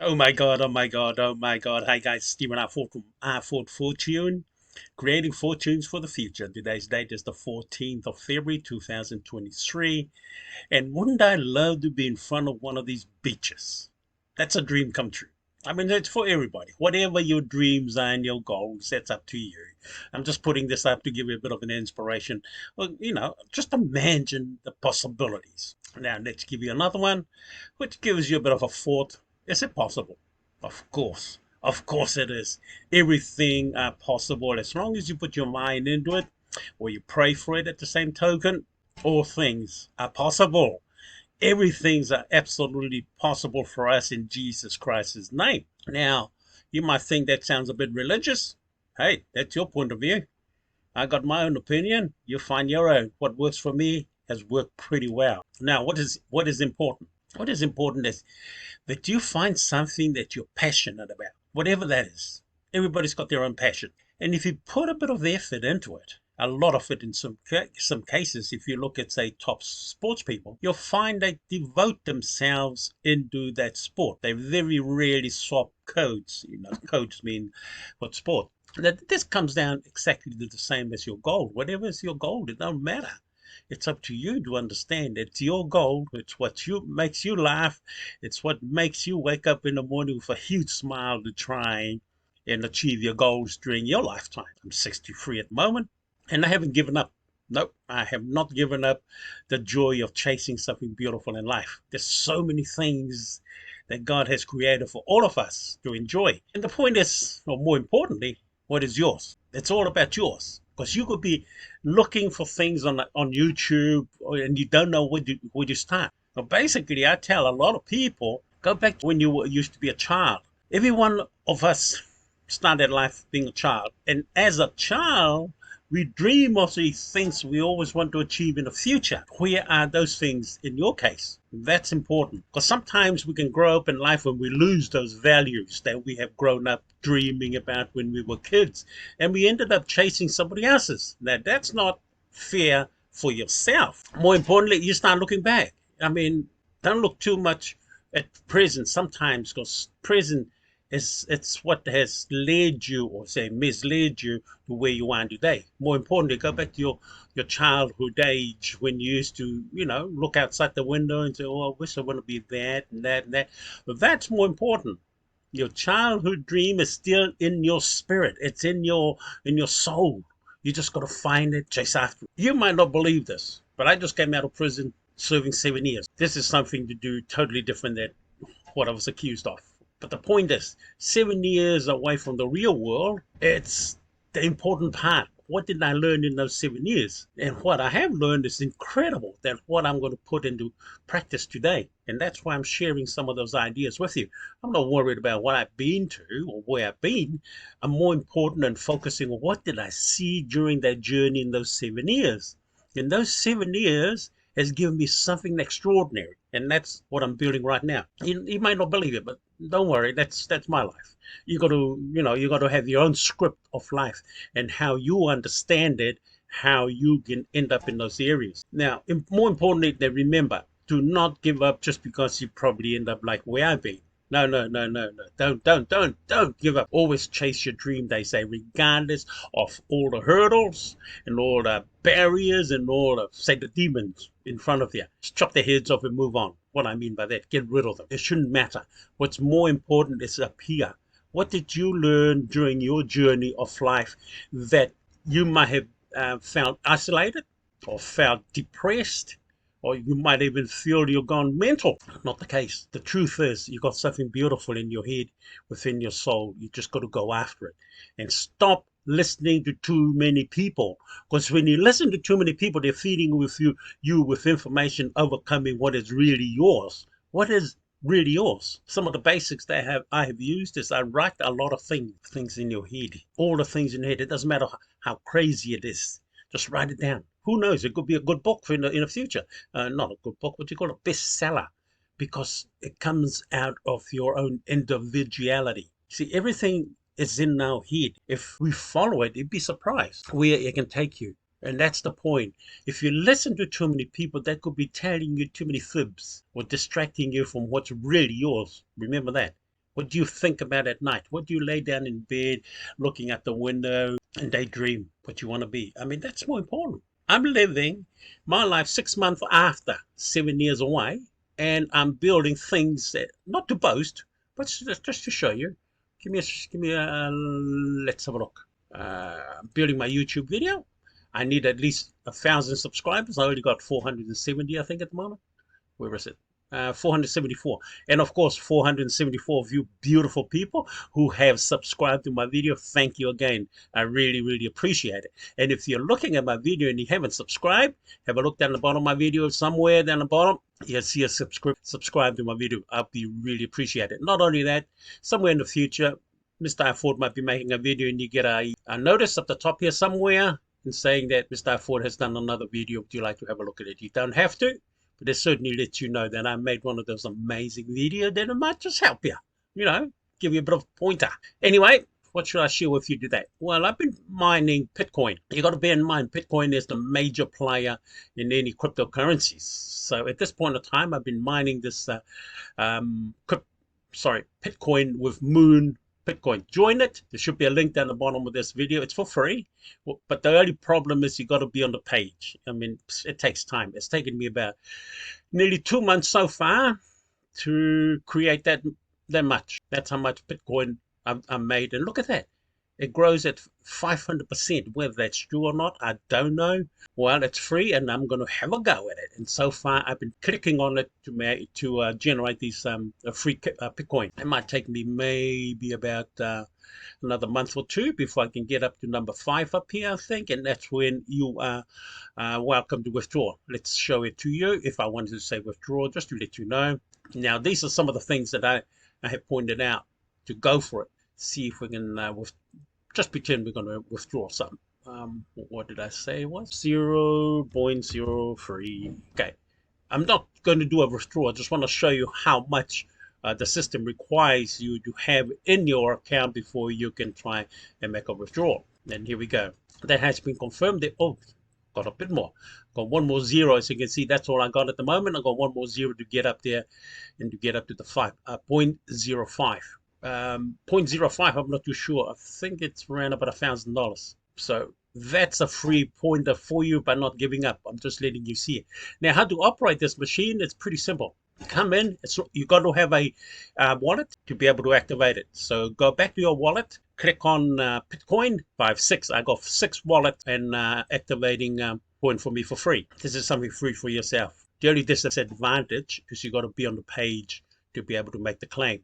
Oh my God, oh my God, oh my God. Hi guys, Stephen I Ford from I Ford Fortune, creating fortunes for the future. Today's date is the 14th of February 2023. And wouldn't I love to be in front of one of these beaches? That's a dream come true. I mean, it's for everybody. Whatever your dreams are and your goals, that's up to you. I'm just putting this up to give you a bit of an inspiration. Well, just imagine the possibilities. Now, let's give you another one, which gives you a bit of a thought. Is it possible? Of course. Of course it is. Everything possible as long as you put your mind into it or you pray for it at the same token. All things are possible. Everything's are absolutely possible for us in Jesus Christ's name. Now, you might think that sounds a bit religious. Hey, that's your point of view. I got my own opinion. You find your own. What works for me has worked pretty well. Now, what is important? What is important is that you find something that you're passionate about, whatever that is. Everybody's got their own passion. And if you put a bit of effort into it, a lot of it in some cases, if you look at, say, top sports people, you'll find they devote themselves into that sport. They very rarely swap codes. Codes mean what sport. That this comes down exactly to the same as your goal. Whatever is your goal, it don't matter. It's up to you to understand it's your goal. It's what makes you laugh. It's what makes you wake up in the morning with a huge smile to try and achieve your goals during your lifetime. I'm 63 at the moment, and I haven't given up. Nope, I have not given up the joy of chasing something beautiful in life. There's so many things that God has created for all of us to enjoy. And the point is, or more importantly, what is yours? It's all about yours. Because you could be looking for things on YouTube and you don't know where you start. Well, basically, I tell a lot of people, go back to when you used to be a child. Every one of us started life being a child. And as a child, we dream of these things we always want to achieve in the future. Where are those things in your case? That's important because sometimes we can grow up in life and we lose those values that we have grown up dreaming about when we were kids, and we ended up chasing somebody else's. Now, that's not fair for yourself. More importantly, you start looking back. I mean, don't look too much at prison sometimes because prison it's what has led you or say misled you to where you are today. More importantly, go back to your childhood age when you used to, look outside the window and say, oh, I wish I want to be that and that and that. But that's more important. Your childhood dream is still in your spirit. It's in your soul. You just got to find it, chase after it. You might not believe this, but I just came out of prison serving 7 years. This is something to do totally different than what I was accused of. But the point is, 7 years away from the real world, it's the important part. What did I learn in those 7 years? And what I have learned is incredible. That what I'm going to put into practice today. And that's why I'm sharing some of those ideas with you. I'm not worried about what I've been to or where I've been. I'm more important in focusing on what did I see during that journey in those 7 years. In those 7 years has given me something extraordinary. And that's what I'm building right now. You might not believe it, but don't worry, that's my life. You got to have your own script of life and how you understand it, how you can end up in those areas. Now, more importantly, remember, do not give up just because you probably end up like where I've been. No, no, no, no, no. Don't give up. Always chase your dream, they say, regardless of all the hurdles and all the barriers and all the, say, the demons in front of you. Just chop their heads off and move on. What I mean by that, get rid of them. It shouldn't matter. What's more important is up here. What did you learn during your journey of life that you might have found isolated or felt depressed? Or you might even feel you're gone mental. Not the case. The truth is, you got something beautiful in your head, within your soul. You just got to go after it. And stop listening to too many people. Because when you listen to too many people, they're feeding with you with information overcoming what is really yours. What is really yours? Some of the basics that I have used is I write a lot of things in your head. All the things in your head. It doesn't matter how crazy it is. Just write it down. Who knows? It could be a good book in the future. Not a good book, what you call a bestseller, because it comes out of your own individuality. See, everything is in our head. If we follow it, you'd be surprised where it can take you. And that's the point. If you listen to too many people, that could be telling you too many fibs or distracting you from what's really yours. Remember that. What do you think about at night? What do you lay down in bed looking at the window and daydream what you want to be? I mean, that's more important. I'm living my life 6 months after 7 years away, and I'm building things that, not to boast, but just to show you. Let's have a look. I'm building my YouTube video. I need at least 1,000 subscribers. I already got 470, I think, at the moment. Where is it? 474. And of course, 474 of you beautiful people who have subscribed to my video. Thank you again. I really, really appreciate it. And if you're looking at my video and you haven't subscribed, have a look down the bottom of my video. Somewhere down the bottom, you'll see a subscribe to my video. I'll be really appreciate it. Not only that, somewhere in the future, Mr. Ford might be making a video and you get a notice at the top here somewhere and saying that Mr. Ford has done another video. Would you like to have a look at it? You don't have to. But it certainly lets you know that I made one of those amazing videos that it might just help you, give you a bit of a pointer. Anyway, what should I share with you today? Well, I've been mining Bitcoin. You got to bear in mind, Bitcoin is the major player in any cryptocurrencies. So at this point in time, I've been mining this Bitcoin with Moon Bitcoin. Join it. There should be a link down the bottom of this video. It's for free. But the only problem is you got to be on the page. I mean, it takes time. It's taken me about nearly 2 months so far to create that much. That's how much Bitcoin I made. And look at that. It grows at 500%. Whether that's true or not, I don't know. Well, it's free, and I'm going to have a go at it. And so far, I've been clicking on it to generate these free Bitcoin. It might take me maybe about another month or two before I can get up to number 5 up here, I think. And that's when you are welcome to withdraw. Let's show it to you. If I wanted to say withdraw, just to let you know. Now, these are some of the things that I have pointed out to go for it. See if we can just pretend we're going to withdraw something. What did I say it was? 0.03. Okay. I'm not going to do a withdrawal. I just want to show you how much the system requires you to have in your account before you can try and make a withdrawal. And here we go. That has been confirmed. Got a bit more. Got one more zero. As you can see, that's all I got at the moment. I got one more zero to get up there and to get up to the 0.05. 0.05, I'm not too sure. I think it's around about $1,000. So that's a free pointer for you by not giving up. I'm just letting you see it. Now, how to operate this machine? It's pretty simple. Come in. You got to have a wallet to be able to activate it. So go back to your wallet. Click on Bitcoin. I got 6 wallets and activating coin for me for free. This is something free for yourself. The only disadvantage is you got to be on the page to be able to make the claim.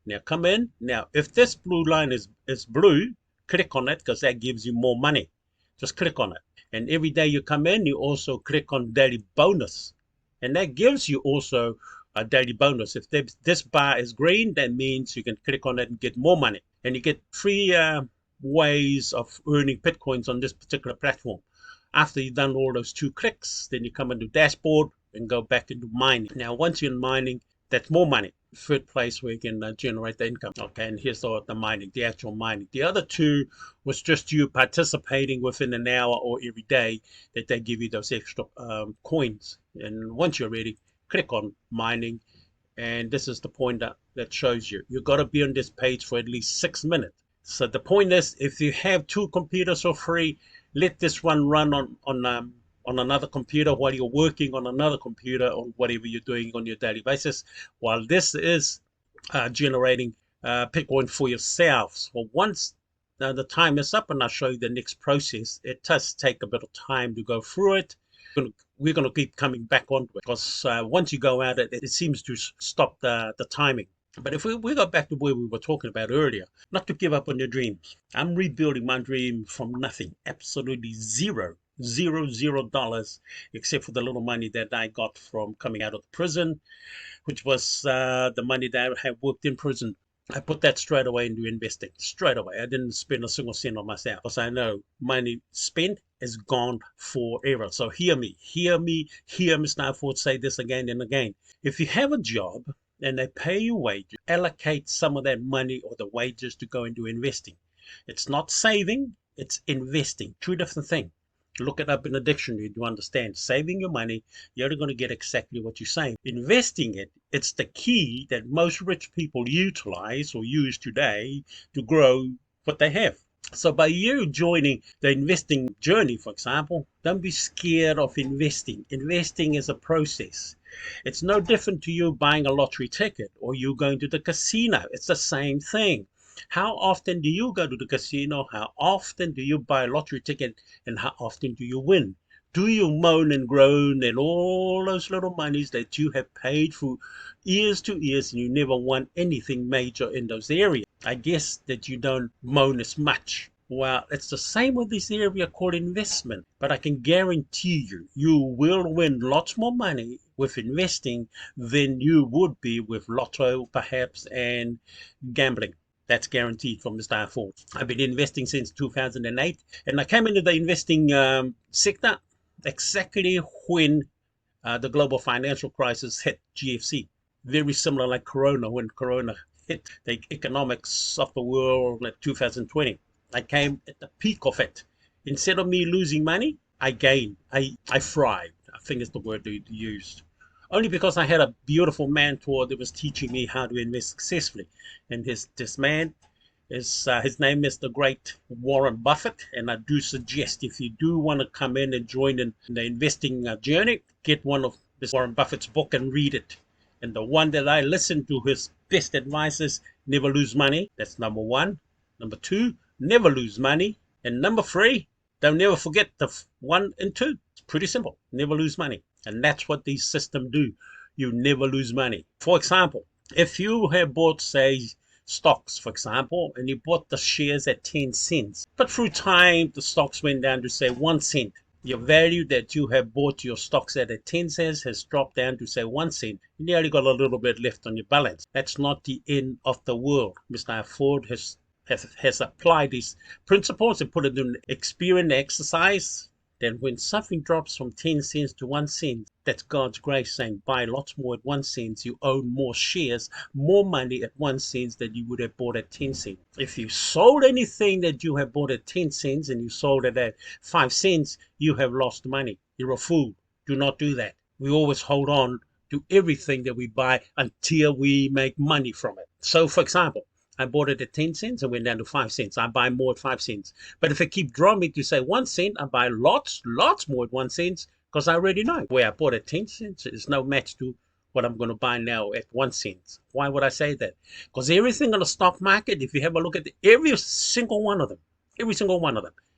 Now come in. Now, if this blue line is blue, click on it because that gives you more money. Just click on it. And every day you come in, you also click on daily bonus. And that gives you also a daily bonus. If this bar is green, that means you can click on it and get more money. And you get 3 ways of earning Bitcoins on this particular platform. After you've done all those 2 clicks, then you come into dashboard and go back into mining. Now, once you're in mining, that's more money. Third place where you can generate the income. Okay, and here's the mining, the actual mining. The other 2 was just you participating within an hour or every day that they give you those extra coins. And once you're ready, click on mining. And this is the point that shows you. You've got to be on this page for at least 6 minutes. So the point is, if you have 2 computers for free, let this one run on another computer while you're working on another computer or whatever you're doing on your daily basis, while this is generating Bitcoin for yourselves. Well, once the time is up and I'll show you the next process, it does take a bit of time to go through it. We're going to keep coming back onto it because once you go out, it seems to stop the timing. But if we go back to where we were talking about earlier, not to give up on your dreams. I'm rebuilding my dream from nothing, absolutely $0 except for the little money that I got from coming out of prison, which was the money that I had worked in prison. I put that straight away into investing, straight away. I didn't spend a single cent on myself because I know money spent is gone forever. So hear me, hear Mr. Ford say this again and again. If you have a job and they pay you wages, allocate some of that money or the wages to go into investing. It's not saving, it's investing. 2 different things. Look it up in the dictionary to understand. Saving your money, you're going to get exactly what you save. Investing it, it's the key that most rich people utilize or use today to grow what they have. So by you joining the investing journey, for example, don't be scared of investing. Investing is a process. It's no different to you buying a lottery ticket or you going to the casino. It's the same thing. How often do you go to the casino? How often do you buy a lottery ticket? And how often do you win? Do you moan and groan and all those little monies that you have paid for years to years and you never won anything major in those areas? I guess that you don't moan as much. Well, it's the same with this area called investment, but I can guarantee you, you will win lots more money with investing than you would be with lotto, perhaps, and gambling. That's guaranteed from Mr. Ford. I've been investing since 2008, and I came into the investing sector exactly when the global financial crisis hit GFC. Very similar like Corona, when Corona hit the economics of the world in 2020. I came at the peak of it. Instead of me losing money, I gained. I thrived. I think is the word they used. Only because I had a beautiful mentor that was teaching me how to invest successfully. And this man is his name is the great Warren Buffett. And I do suggest if you do want to come in and join in the investing journey, get one of this Warren Buffett's book and read it. And the one that I listen to, his best advice is never lose money. That's number one. Number two, never lose money. And number three, don't never forget the 1 and 2. It's pretty simple. Never lose money. And that's what these systems do. You never lose money. For example, if you have bought, say, stocks, for example, and you bought the shares at 10 cents, but through time, the stocks went down to, say, 1 cent. Your value that you have bought your stocks at 10 cents has dropped down to, say, 1 cent. You only got a little bit left on your balance. That's not the end of the world. Mr. Ford has applied these principles and put it in experience exercise. Then when something drops from 10 cents to 1 cent, that's God's grace saying buy lots more at 1 cent. You own more shares, more money at 1 cent than you would have bought at 10 cents. If you sold anything that you have bought at 10 cents and you sold it at 5 cents, you have lost money. You're a fool. Do not do that. We always hold on to everything that we buy until we make money from it. So, for example, I bought it at 10 cents and went down to 5 cents. I buy more at 5 cents. But if I keep dropping to, say, 1 cent, I buy lots more at 1 cent because I already know where I bought at 10 cents is no match to what I'm going to buy now at 1 cent. Why would I say that? Because everything on the stock market, if you have a look at every single one of them,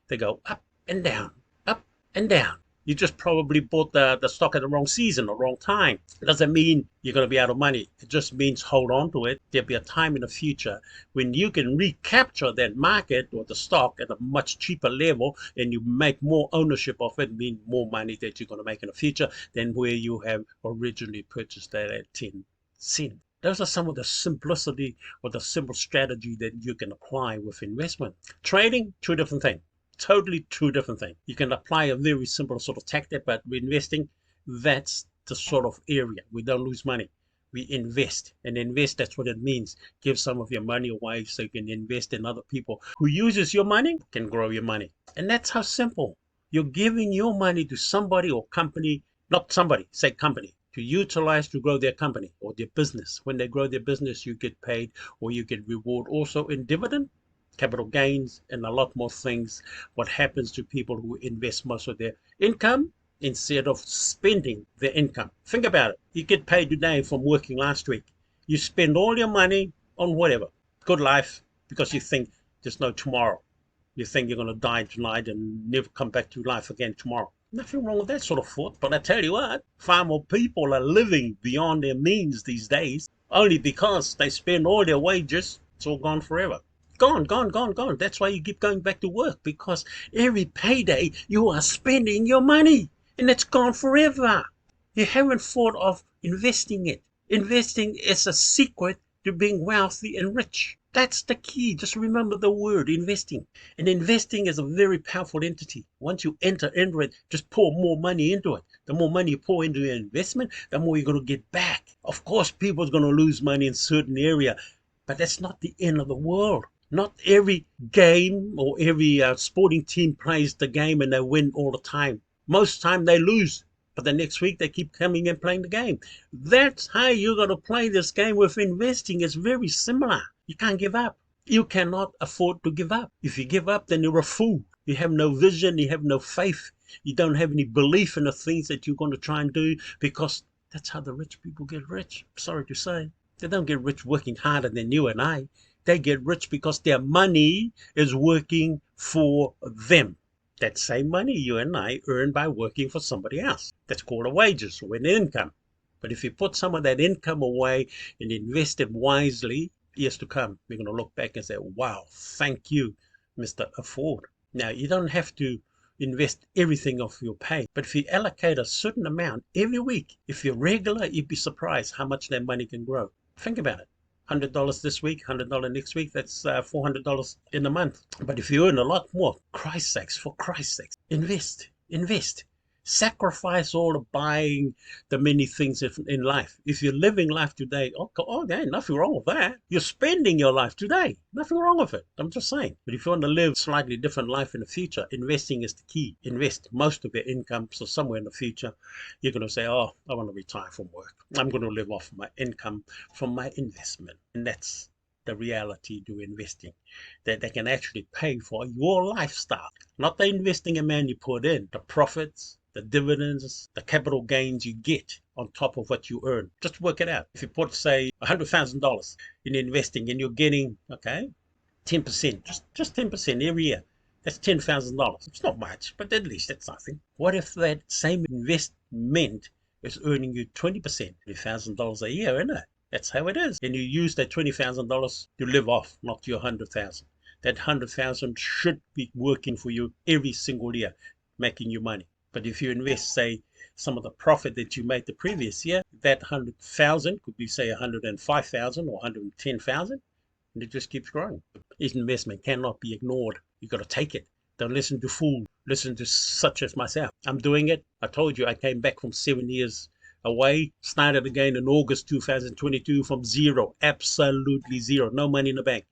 they go up and down, up and down. You just probably bought the stock at the wrong season or wrong time. It doesn't mean you're going to be out of money. It just means hold on to it. There'll be a time in the future when you can recapture that market or the stock at a much cheaper level and you make more ownership of it, mean more money that you're going to make in the future than where you have originally purchased that at 10 cents. Those are some of the simplicity or the simple strategy that you can apply with investment. Trading, two different things. Totally two different things. You can apply a very simple sort of tactic, but with investing, that's the sort of area. We don't lose money. We invest. And invest, that's what it means. Give some of your money away so you can invest in other people who uses your money, can grow your money. And that's how simple. You're giving your money to somebody or company, not somebody, say company, to utilize to grow their company or their business. When they grow their business, you get paid or you get reward also in dividend, capital gains, and a lot more things. What happens to people who invest most of their income instead of spending their income? Think about it. You get paid today from working last week. You spend all your money on whatever. Good life, because you think there's no tomorrow. You think you're going to die tonight and never come back to life again tomorrow. Nothing wrong with that sort of thought. But I tell you what, far more people are living beyond their means these days only because they spend all their wages. It's all gone forever. Gone. That's why you keep going back to work, because every payday you are spending your money and it's gone forever. You haven't thought of investing it. Investing is a secret to being wealthy and rich. That's the key. Just remember the word investing. And investing is a very powerful entity. Once you enter into it, just pour more money into it. The more money you pour into your investment, the more you're going to get back. Of course, people's going to lose money in certain area, but that's not the end of the world. Not every game or every sporting team plays the game and they win all the time. Most time they lose, but the next week they keep coming and playing the game. That's how you're going to play this game with investing. It's very similar. You can't give up. You cannot afford to give up. If you give up, then you're a fool. You have no vision. You have no faith. You don't have any belief in the things that you're going to try and do, because that's how the rich people get rich. Sorry to say. They don't get rich working harder than you and I. They get rich because their money is working for them. That same money you and I earn by working for somebody else. That's called a wages or an income. But if you put some of that income away and invest it wisely, years to come, we're going to look back and say, wow, thank you, Mr. Afford. Now, you don't have to invest everything of your pay, but if you allocate a certain amount every week, if you're regular, you'd be surprised how much that money can grow. Think about it. $100 this week, $100 next week, that's $400 in a month. But if you earn a lot more, for Christ's sakes, invest. Sacrifice all the buying the many things in life. If you're living life today, there ain't nothing wrong with that. You're spending your life today. Nothing wrong with it. I'm just saying. But if you want to live a slightly different life in the future, investing is the key. Invest most of your income, so somewhere in the future, you're going to say, oh, I want to retire from work. I'm going to live off my income from my investment. And that's the reality to investing, that they can actually pay for your lifestyle, not the investing amount you put in, the profits, the dividends, the capital gains you get on top of what you earn. Just work it out. If you put, say, $100,000 in investing and you're getting, 10%, just 10% every year, that's $10,000. It's not much, but at least that's nothing. What if that same investment is earning you 20%, $3,000 a year, isn't it? That's how it is. And you use that $20,000 to live off, not your $100,000. That $100,000 should be working for you every single year, making you money. But if you invest, say, some of the profit that you made the previous year, that 100,000 could be, say, 105,000 or 110,000, and it just keeps growing. This investment cannot be ignored. You got to take it. Don't listen to fools. Listen to such as myself. I'm doing it. I told you I came back from 7 years away, started again in August 2022 from zero, absolutely zero, no money in the bank.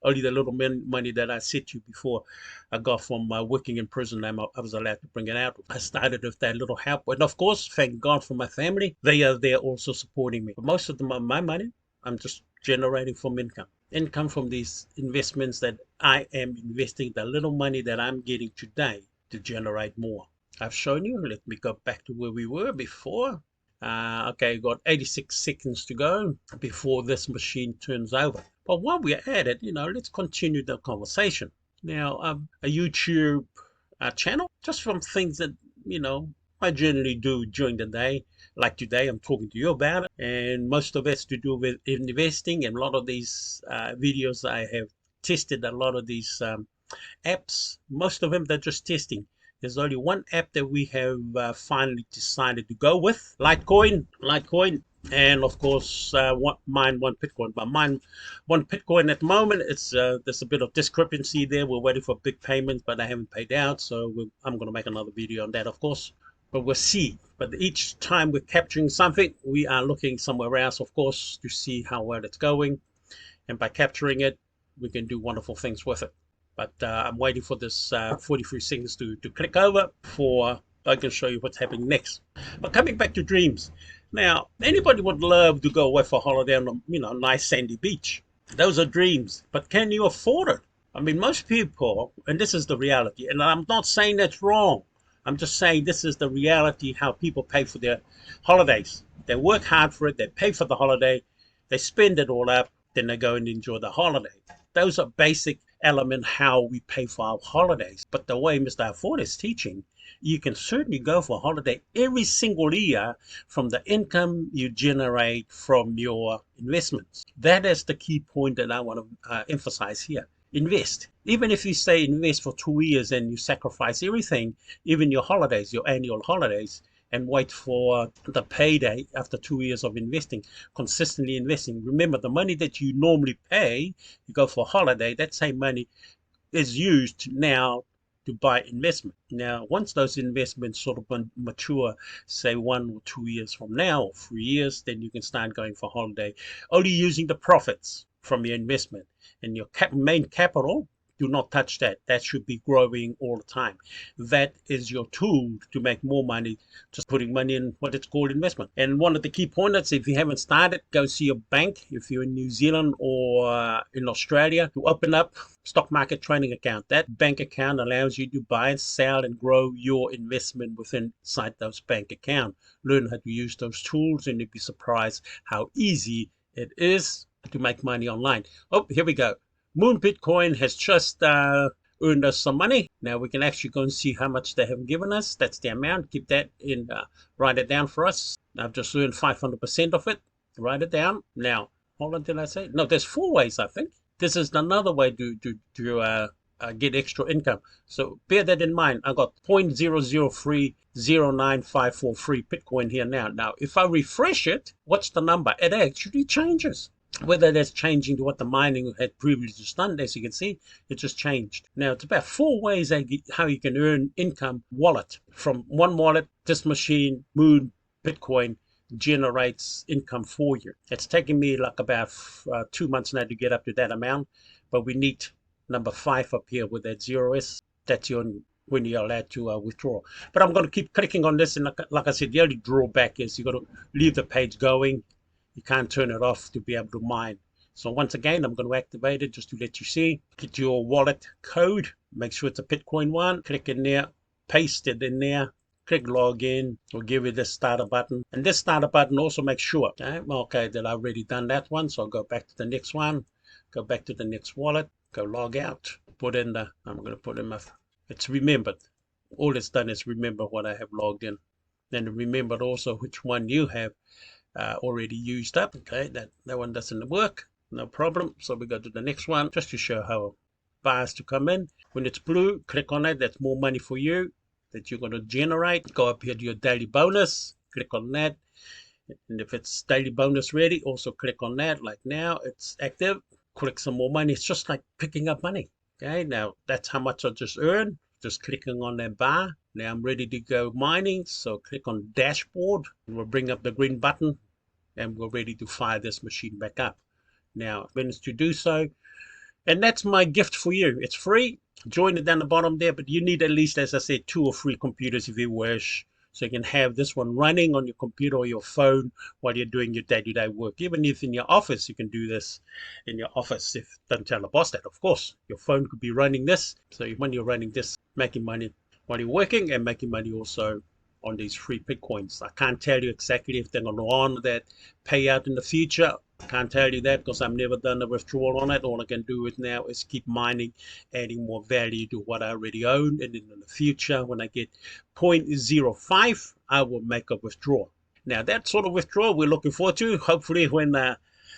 Only the little money that I said to you before I got from working in prison. I was allowed to bring it out. I started with that little help. And of course, thank God for my family. They are there also supporting me. But most of my money, I'm just generating from income. Income from these investments that I am investing, the little money that I'm getting today to generate more. I've shown you. Let me go back to where we were before. Okay, got 86 seconds to go before this machine turns over. But while we're at it, let's continue the conversation. Now, a YouTube channel, just from things that, I generally do during the day. Like today, I'm talking to you about it. And most of it's to do with investing. And a lot of these videos, I have tested a lot of these apps. Most of them, they're just testing. There's only one app that we have finally decided to go with, Litecoin, and of course mine one Bitcoin. But mine one Bitcoin at the moment, it's there's a bit of discrepancy there. We're waiting for big payments, but I haven't paid out, so I'm going to make another video on that, of course. But we'll see. But each time we're capturing something, we are looking somewhere else, of course, to see how well it's going. And by capturing it, we can do wonderful things with it. But I'm waiting for this 43 seconds to click over before I can show you what's happening next. But coming back to dreams. Now, anybody would love to go away for a holiday on a nice sandy beach. Those are dreams. But can you afford it? I mean, most people, and this is the reality, and I'm not saying that's wrong. I'm just saying this is the reality, how people pay for their holidays. They work hard for it. They pay for the holiday. They spend it all up. Then they go and enjoy the holiday. Those are basic element how we pay for our holidays. But the way Mr. Afford is teaching, you can certainly go for a holiday every single year from the income you generate from your investments. That is the key point that I want to emphasize here. Invest. Even if you say invest for 2 years and you sacrifice everything, even your holidays, your annual holidays, and wait for the payday after 2 years of investing, consistently investing. Remember, the money that you normally pay, you go for a holiday, that same money is used now to buy investment. Now, once those investments sort of mature, say 1 or 2 years from now, or 3 years, then you can start going for holiday, only using the profits. from your investment. And your main capital, do not touch that. That should be growing all the time. That is your tool to make more money, just putting money in what it's called investment. And one of the key pointers, if you haven't started, go see your bank. If you're in New Zealand or in Australia, to open up stock market trading account. That bank account allows you to buy and sell and grow your investment within inside those bank account. Learn how to use those tools, and you'd be surprised how easy it is to make money online. Oh, here we go. Moon Bitcoin has just earned us some money. Now we can actually go and see how much they have given us. That's the amount. Keep that in, write it down for us. I've just earned 500% of it. Write it down. Now, hold on, did I say? No, there's 4 ways, I think. This is another way to get extra income. So bear that in mind. I got 0.0030954 Bitcoin here now. Now, if I refresh it, what's the number? It actually changes. Whether that's changing to what the mining had previously done, as you can see, it just changed. Now, it's about 4 ways how you can earn income wallet. From one wallet, this machine, Moon Bitcoin, generates income for you. It's taken me like about 2 months now to get up to that amount, but we need number 5 up here with that 0s. That's when you're allowed to withdraw. But I'm going to keep clicking on this, and like I said, the only drawback is you got to leave the page going. You can't turn it off to be able to mine. So once again, I'm going to activate it just to let you see. Get your wallet code. Make sure it's a Bitcoin one. Click in there. Paste it in there. Click login. We'll give you this starter button. And this starter button also makes sure, okay, that I've already done that one. So I'll go back to the next one. Go back to the next wallet. Go log out. Put in I'm going to put in it's remembered. All it's done is remember what I have logged in. Then remembered also which one you have already used up. Okay, that one doesn't work, no problem. So we go to the next one just to show how fast to come in. When it's blue, click on it. That's more money for you that you're going to generate. Go up here to your daily bonus, click on that, and if it's daily bonus ready, also click on that. Like now it's active, click some more money. It's just like picking up money. Okay, now that's how much I just earned, just clicking on that bar. Now I'm ready to go mining, so click on dashboard, and we'll bring up the green button, and we're ready to fire this machine back up. Now, minutes to do so, and that's my gift for you. It's free. Join it down the bottom there, but you need at least, as I said, 2 or 3 computers if you wish, so you can have this one running on your computer or your phone while you're doing your day-to-day work. Even if in your office, you can do this in your office. Don't tell the boss that, of course. Your phone could be running this, so when you're running this, making money while you're working and making money also on these free Bitcoins. I can't tell you exactly if they're going to honor that payout in the future. I can't tell you that because I've never done a withdrawal on it. All I can do now is keep mining, adding more value to what I already own. And in the future, when I get 0.05, I will make a withdrawal. Now, that sort of withdrawal we're looking forward to. Hopefully, when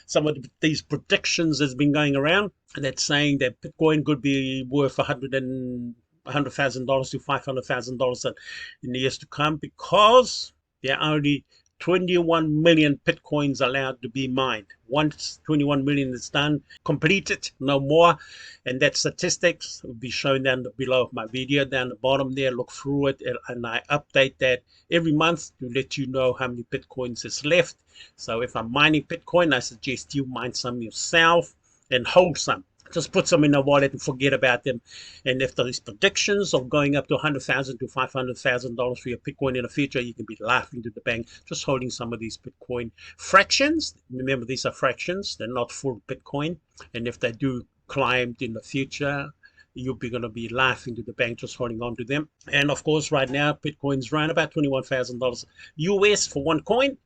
some of these predictions has been going around, that's saying that Bitcoin could be worth $100,000 to $500,000 in the years to come, because there are only 21 million Bitcoins allowed to be mined. Once 21 million is done, completed, no more. And that statistics will be shown down below my video, down the bottom there. Look through it, and I update that every month to let you know how many Bitcoins is left. So if I'm mining Bitcoin, I suggest you mine some yourself and hold some. Just put some in a wallet and forget about them. And if there's predictions of going up to $100,000 to $500,000 for your Bitcoin in the future, you can be laughing to the bank just holding some of these Bitcoin fractions. Remember, these are fractions. They're not full Bitcoin. And if they do climb in the future, you'll be going to be laughing to the bank just holding on to them. And of course, right now, Bitcoin's around about $21,000 US for one coin.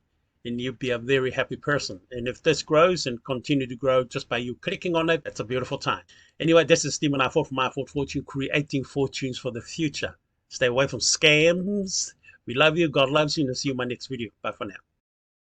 And you'll be a very happy person. And if this grows and continue to grow just by you clicking on it, it's a beautiful time. Anyway, this is Stephen I4 from I4 Fortune, creating fortunes for the future. Stay away from scams. We love you. God loves you. And I'll see you in my next video. Bye for now.